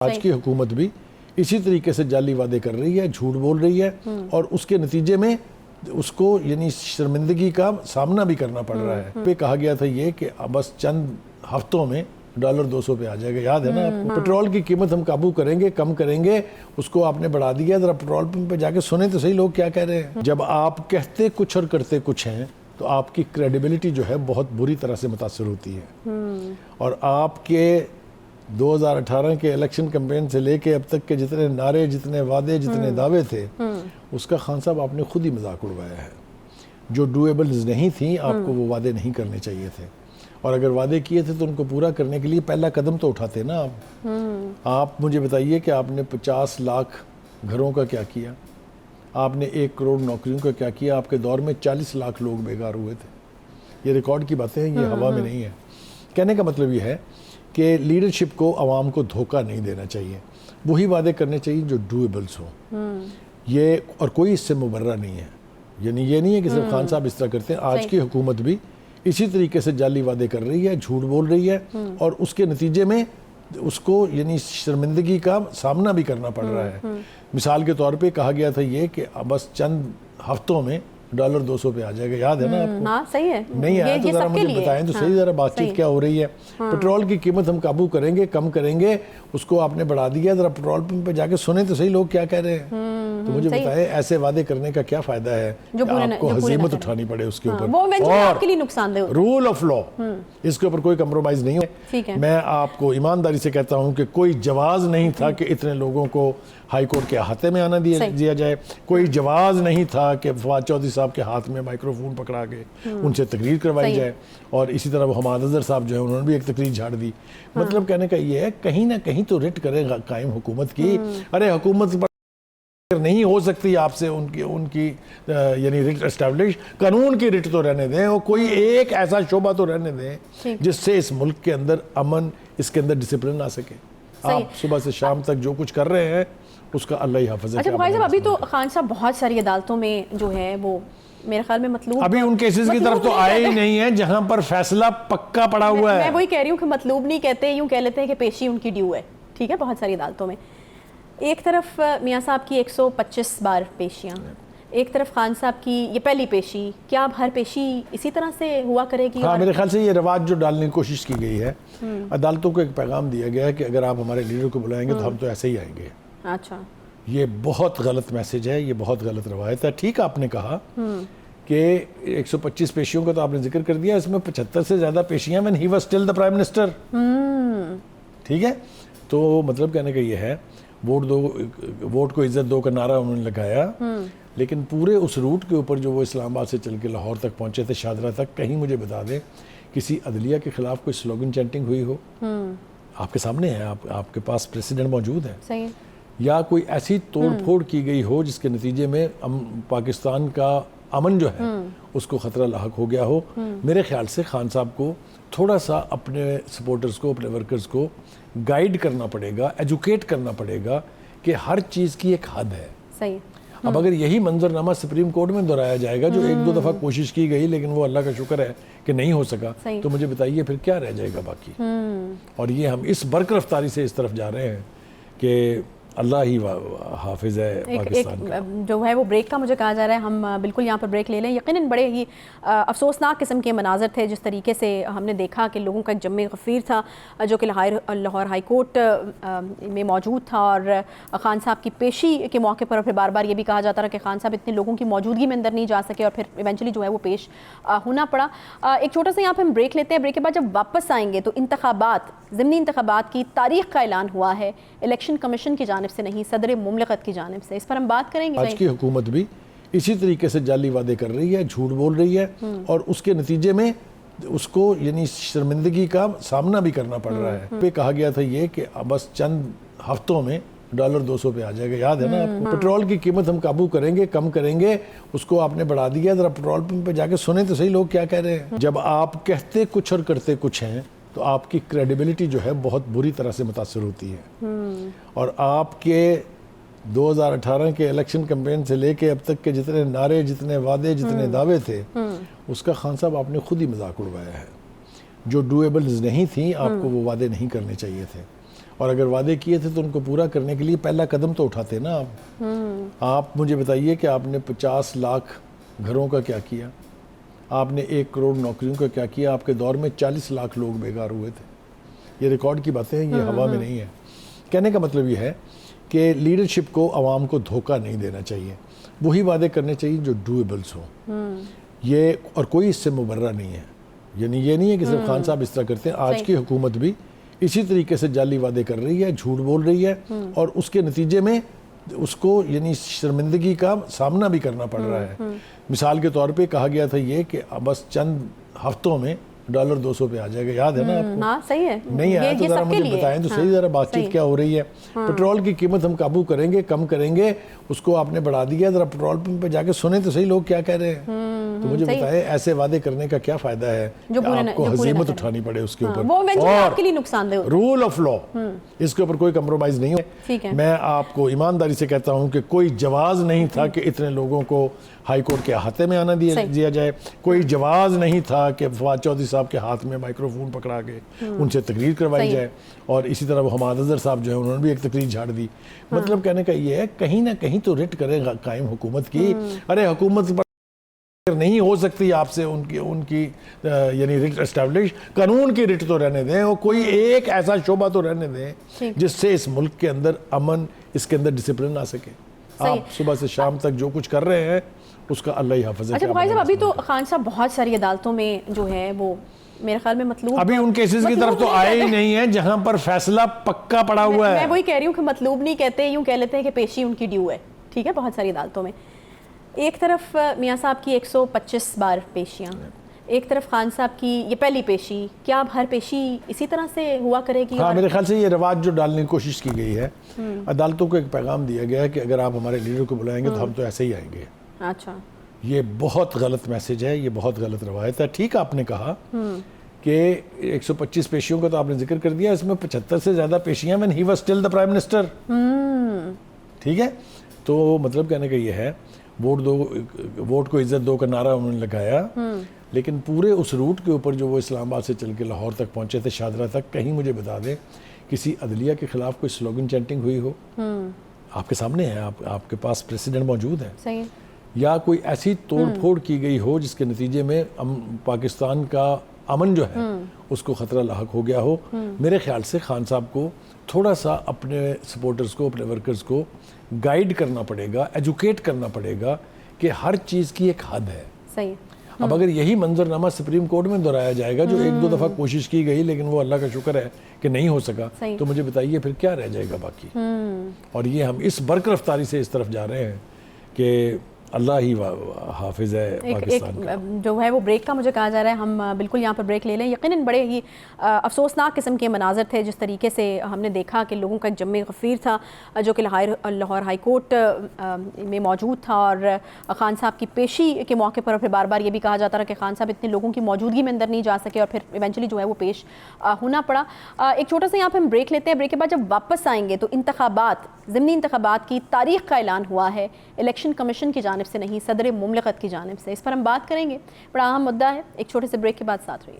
آج کی حکومت بھی اسی طریقے سے جعلی وعدے کر رہی ہے، جھوٹ بول رہی ہے اور اس کے نتیجے میں اس کو یعنی شرمندگی کا سامنا بھی کرنا پڑ رہا ہے۔ پہ کہا گیا تھا یہ کہ بس چند ہفتوں میں $200 پہ آ جائے گا، یاد ہے نا آپ کو؟ پٹرول کی قیمت ہم قابو کریں گے، کم کریں گے، اس کو آپ نے بڑھا دیا۔ ذرا پٹرول پمپ پہ جا کے سنیں تو صحیح لوگ کیا کہہ رہے ہیں۔ جب آپ کہتے کچھ اور کرتے کچھ ہیں تو آپ کی کریڈیبلٹی جو ہے بہت بری طرح سے متاثر ہوتی ہے، اور آپ کے 2018 کے الیکشن کیمپین سے لے کے اب تک کے جتنے نعرے، جتنے وعدے، جتنے دعوے تھے، اس کا خان صاحب آپ نے خود ہی مذاق اڑوایا ہے۔ جو ڈویبلز نہیں تھیں، آپ کو وہ وعدے نہیں کرنے چاہیے تھے، اور اگر وعدے کیے تھے تو ان کو پورا کرنے کے لیے پہلا قدم تو اٹھاتے نا آپ۔ آپ مجھے بتائیے کہ آپ نے 50 لاکھ گھروں کا کیا کیا؟ آپ نے 1 کروڑ نوکریوں کا کیا کیا؟ آپ کے دور میں 40 لاکھ لوگ بیکار ہوئے تھے۔ یہ ریکارڈ کی باتیں ہیں، یہ ہوا میں نہیں ہے۔ کہنے کا مطلب یہ ہے کہ لیڈرشپ کو عوام کو دھوکہ نہیں دینا چاہیے، وہی وعدے کرنے چاہیے جو ڈویبلز ہوں۔ یہ اور کوئی اس سے مبرہ نہیں ہے، یعنی یہ نہیں ہے کہ صرف خان صاحب اس طرح کرتے ہیں۔ آج کی حکومت بھی اسی طریقے سے جعلی وعدے کر رہی ہے، جھوٹ بول رہی ہے اور اس کے نتیجے میں اس کو یعنی شرمندگی کا سامنا بھی کرنا پڑ رہا ہے۔ مثال کے طور پہ کہا گیا تھا یہ کہ بس چند ہفتوں میں $200 پہ آ جائے گا، یاد ہے نا آپ کو؟ ہاں صحیح ہے، نہیں آیا تو ذرا مجھے بتائیں تو صحیح، ذرا بات چیت کیا ہو رہی ہے۔ پٹرول کی قیمت ہم قابو کریں گے، کم کریں گے، اس کو آپ نے بڑھا دیا۔ ذرا پٹرول پمپ پہ جا کے سنیں تو صحیح لوگ کیا کہہ رہے ہیں۔ تو مجھے بتائیں ایسے وعدے کرنے کا کیا فائدہ ہے کہ آپ کو ہزیمت اٹھانی پڑے اس کے اوپر، اور رول آف لا اس کے اوپر کوئی کمپرومائز نہیں ہے۔ میں آپ کو ایمانداری سے کہتا ہوں کہ کوئی جواز نہیں تھا کہ اتنے لوگوں کو ہائی کورٹ کے احاطے میں آنا دیا جائے، کوئی جواز نہیں تھا کہ فواد چودھری صاحب کے ہاتھ میں مائکرو فون پکڑا کے ان سے تقریر کروائی جائے، اور اسی طرح حماد اظہر صاحب جو ہے انہوں نے بھی ایک تقریر جھاڑ دی۔ مطلب کہنے کا یہ ہے کہیں نہ کہیں تو رٹ کرے قائم حکومت کی۔ ارے حکومت نہیں ہو سکتی آپ سے ان کی یعنی رٹ اسٹیبلش، قانون کی رٹ تو رہنے دیں، اور کوئی ایک ایسا شعبہ تو رہنے دیں جس سے اس ملک کے اندر امن، اس کے اندر ڈسپلن آ سکے۔ آپ صبح سے شام تک جو کچھ کر رہے ہیں اس کا اللہ ہی حافظ ہے۔ اچھا بخاری صاحب، ابھی تو خان صاحب بہت ساری عدالتوں میں جو ہے وہ میرے خیال میں مطلوب، ابھی ان کیسز کی طرف تو آئے ہی نہیں ہیں جہاں پر فیصلہ پکا پڑا ہوا ہے۔ میں وہی کہہ رہی ہوں کہ مطلوب نہیں کہتے، یوں کہہ لیتے ہیں کہ پیشی ان کی ڈیو ہے، ٹھیک ہے، بہت ساری عدالتوں میں۔ ایک طرف میاں صاحب کی 125 بار پیشیاں، ایک طرف خان صاحب کی یہ پہلی پیشی، کیا اب ہر پیشی اسی طرح سے ہوا کرے گی؟ ہاں، میرے خیال سے یہ رواج جو ڈالنے کی کوشش کی گئی ہے، عدالتوں کو ایک پیغام دیا گیا ہے کہ اگر آپ ہمارے لیڈر کو بلائیں گے تو ہم تو ایسے ہی آئیں گے۔ اچھا، یہ بہت غلط میسج ہے، یہ بہت غلط روایت ہے۔ ٹھیک آپ نے کہا کہ 125 پیشیوں کا تو آپ نے ذکر کر دیا، اس میں 75 سے زیادہ پیشیاں when he was still the prime minister۔ ٹھیک ہے، تو مطلب کہنے کا یہ ہے ووٹ دو، ووٹ کو عزت دو کا نعرہ انہوں نے لگایا، لیکن پورے اس روٹ کے اوپر جو وہ اسلام آباد سے چل کے لاہور تک پہنچے تھے، شاہدرہ تک، کہیں مجھے بتا دیں کسی عدلیہ کے خلاف کوئی سلوگن چینٹنگ ہوئی ہو؟ آپ کے سامنے ہے، آپ کے پاس پریسیڈنٹ موجود ہے، صحیح، یا کوئی ایسی توڑ پھوڑ کی گئی ہو جس کے نتیجے میں پاکستان کا امن جو ہے اس کو خطرہ لاحق ہو گیا ہو؟ میرے خیال سے خان صاحب کو تھوڑا سا اپنے سپورٹرز کو، اپنے ورکرز کو گائیڈ کرنا پڑے گا، ایجوکیٹ کرنا پڑے گا کہ ہر چیز کی ایک حد ہے۔ صحیح۔ اب اگر یہی منظرنامہ سپریم کورٹ میں دہرایا جائے گا، جو 1-2 دفعہ کوشش کی گئی لیکن وہ اللہ کا شکر ہے کہ نہیں ہو سکا، تو مجھے بتائیے پھر کیا رہ جائے گا باقی؟ اور یہ ہم اس برق رفتاری سے اس طرف جا رہے ہیں کہ اللہ ہی حافظ ہے پاکستان کا۔ جو ہے وہ بریک کا مجھے کہا جا رہا ہے، ہم بالکل یہاں پر بریک لے لیں۔ یقیناً بڑے ہی افسوسناک قسم کے مناظر تھے، جس طریقے سے ہم نے دیکھا کہ لوگوں کا ایک جمع غفیر تھا جو کہ لاہور ہائی کورٹ میں موجود تھا، اور خان صاحب کی پیشی کے موقع پر پھر بار بار یہ بھی کہا جاتا رہا کہ خان صاحب اتنے لوگوں کی موجودگی میں اندر نہیں جا سکے، اور پھر ایونچولی جو ہے وہ پیش ہونا پڑا۔ ایک چھوٹا سا یہاں پہ ہم بریک لیتے ہیں، بریک کے بعد جب واپس آئیں گے تو انتخابات، ضمنی انتخابات کی تاریخ کا اعلان ہوا ہے، الیکشن کمیشن کی جانب سے نہیں، صدر مملکت کی جانب سے، اس پر ہم بات کریں گے۔ آج کی حکومت بھی اسی طریقے سے جعلی وعدے کر رہی ہے، جھوٹ بول رہی ہے، اور اس کے نتیجے میں اس کو یعنی شرمندگی کا سامنا بھی کرنا پڑ رہا ہے۔ پہ کہا گیا تھا یہ کہ بس چند ہفتوں میں $200 پہ آ جائے گا، یاد ہے نا آپ کو؟ پٹرول کی قیمت ہم قابو کریں گے، کم کریں گے، اس کو آپ نے بڑھا دیا۔ ذرا پٹرول پمپ پہ جا کے سنیں تو صحیح لوگ کیا کہہ رہے ہیں۔ جب آپ کہتے کچھ اور کرتے کچھ ہیں تو آپ کی کریڈیبلٹی جو ہے بہت بری طرح سے متاثر ہوتی ہے، اور آپ کے 2018 کے الیکشن کیمپین سے لے کے اب تک کے جتنے نعرے، جتنے وعدے، جتنے دعوے تھے، اس کا خان صاحب آپ نے خود ہی مذاق اڑوایا ہے۔ جو ڈویبلز نہیں تھیں، آپ کو وہ وعدے نہیں کرنے چاہیے تھے، اور اگر وعدے کیے تھے تو ان کو پورا کرنے کے لیے پہلا قدم تو اٹھاتے نا آپ مجھے بتائیے کہ آپ نے 50 لاکھ گھروں کا کیا کیا، آپ نے 1 کروڑ نوکریوں کا کیا کیا، آپ کے دور میں 40 لاکھ لوگ بیکار ہوئے تھے. یہ ریکارڈ کی باتیں ہیں، یہ ہوا میں نہیں ہے. کہنے کا مطلب یہ ہے کہ لیڈرشپ کو عوام کو دھوکہ نہیں دینا چاہیے، وہی وعدے کرنے چاہیے جو ڈویبلز ہوں. یہ اور کوئی اس سے مبرہ نہیں ہے، یعنی یہ نہیں ہے کہ صرف خان صاحب اس طرح کرتے ہیں. آج کی حکومت بھی اسی طریقے سے جعلی وعدے کر رہی ہے، جھوٹ بول رہی ہے، اور اس کے نتیجے میں اس کو یعنی شرمندگی کا سامنا بھی کرنا پڑ رہا ہے. مثال کے طور پہ کہا گیا تھا یہ کہ بس چند ہفتوں میں $200 پہ آ جائے گا، یاد ہے نا آپ کو؟ ہاں صحیح ہے. نہیں آیا تو ذرا مجھے بتائیں تو صحیح ذرا بات چیت کیا ہو رہی ہے. پیٹرول کی قیمت ہم قابو کریں گے، کم کریں گے، اس کو آپ نے بڑھا دیا. ذرا پیٹرول پمپ پہ جا کے سنیں تو صحیح لوگ کیا کہہ رہے ہیں. تو مجھے بتائیں ایسے وعدے کرنے کا کیا فائدہ ہے کہ آپ کو ہزیمت اٹھانی پڑے اس کے اوپر. اور رول آف لا اس کے اوپر کوئی کمپرومائز نہیں ہے. میں آپ کو ایمانداری سے کہتا ہوں کہ کوئی جواز نہیں تھا کہ اتنے لوگوں کو ہائی کورٹ کے احاطے میں آنا دیا جائے. کوئی جواز نہیں تھا کہ فواد چودھری صاحب کے ہاتھ میں مائکرو فون پکڑا کے ان سے تقریر کروائی جائے. اور اسی طرح وہ حماد اظہر صاحب جو ہیں انہوں نے بھی ایک تقریر جھاڑ دی. مطلب کہنے کا یہ ہے کہیں نہ کہیں تو رٹ کرے قائم حکومت کی. ارے حکومت نہیں ہو سکتی آپ سے ان کی یعنی رٹ اسٹیبلش، قانون کی رٹ تو رہنے دیں، اور کوئی ایک ایسا شعبہ تو رہنے دیں جس سے اس ملک کے اندر امن، اس کے اندر ڈسپلن آ سکے. آپ صبح سے شام تک جو کچھ کر رہے ہیں اس کا اللہ ہی حافظ ہے. اچھا بخاری صاحب، ابھی تو خان صاحب بہت ساری عدالتوں میں جو ہے وہ میرے خیال میں مطلوب، ابھی ان کیسز کی طرف تو آئے ہی نہیں ہے جہاں پر فیصلہ پکا پڑا ہوا ہے. میں وہی کہہ رہی ہوں کہ مطلوب نہیں کہتے، یوں کہہ لیتے ہیں کہ پیشی ان کی ڈیو ہے. ٹھیک ہے، بہت ساری عدالتوں میں ایک طرف میاں صاحب کی 125 بار پیشیاں، ایک طرف خان صاحب کی یہ پہلی پیشی. کیا اب ہر پیشی اسی طرح سے ہوا کرے گی؟ ہاں، میرے خیال سے یہ رواج جو ڈالنے کی کوشش کی گئی ہے، عدالتوں کو ایک پیغام دیا گیا ہے کہ اگر آپ ہمارے لیڈر کو بلائیں گے تو ہم تو ایسے ہی آئیں گے. اچھا، یہ بہت غلط میسج ہے، یہ بہت غلط روایت ہے. ٹھیک آپ نے کہا کہ 125 پیشیوں کا تو آپ نے ذکر کر دیا، اس میں 75 سے زیادہ پیشیاں when he was still the prime minister. ٹھیک ہے، تو مطلب کہنے کا یہ ہے ووٹ کو عزت دو کا نعرہ انہوں نے لگایا، لیکن پورے اس روٹ کے اوپر جو وہ اسلام آباد سے چل کے لاہور تک پہنچے تھے، شاہدرہ تک، کہیں مجھے بتا دیں کسی عدلیہ کے خلاف کوئی سلوگن چینٹنگ ہوئی ہو؟ آپ کے سامنے ہے، آپ کے پاس پریسیڈنٹ موجود ہے. صحیح. یا کوئی ایسی توڑ پھوڑ کی گئی ہو جس کے نتیجے میں پاکستان کا امن جو ہے اس کو خطرہ لاحق ہو گیا ہو؟ میرے خیال سے خان صاحب کو تھوڑا سا اپنے سپورٹرز کو، اپنے ورکرز کو گائیڈ کرنا پڑے گا، ایجوکیٹ کرنا پڑے گا کہ ہر چیز کی ایک حد ہے. صحیح. اب اگر یہی منظرنامہ سپریم کورٹ میں دہرایا جائے گا، جو 1-2 دفعہ کوشش کی گئی لیکن وہ اللہ کا شکر ہے کہ نہیں ہو سکا، تو مجھے بتائیے پھر کیا رہ جائے گا باقی. اور یہ ہم اس برق رفتاری سے اس طرف جا رہے ہیں کہ اللہ ہی حافظ ہے پاکستان کا. جو ہے وہ بریک کا مجھے کہا جا رہا ہے، ہم بالکل یہاں پر بریک لے لیں. یقیناً بڑے ہی افسوسناک قسم کے مناظر تھے جس طریقے سے ہم نے دیکھا کہ لوگوں کا ایک جمع غفیر تھا جو کہ لاہور ہائی کورٹ میں موجود تھا، اور خان صاحب کی پیشی کے موقع پر پھر بار بار یہ بھی کہا جاتا رہا کہ خان صاحب اتنے لوگوں کی موجودگی میں اندر نہیں جا سکے، اور پھر ایونچولی جو ہے وہ پیش ہونا پڑا. ایک چھوٹا سا یہاں پہ ہم بریک لیتے ہیں. بریک کے بعد جب واپس آئیں گے تو انتخابات، ضمنی انتخابات کی تاریخ کا اعلان ہوا ہے، الیکشن کمیشن کی جانب سے نہیں، صدر مملکت کی جانب سے. اس پر ہم بات کریں گے، بڑا اہم مدعا ہے. ایک چھوٹے سے بریک کے بعد ساتھ رہیے.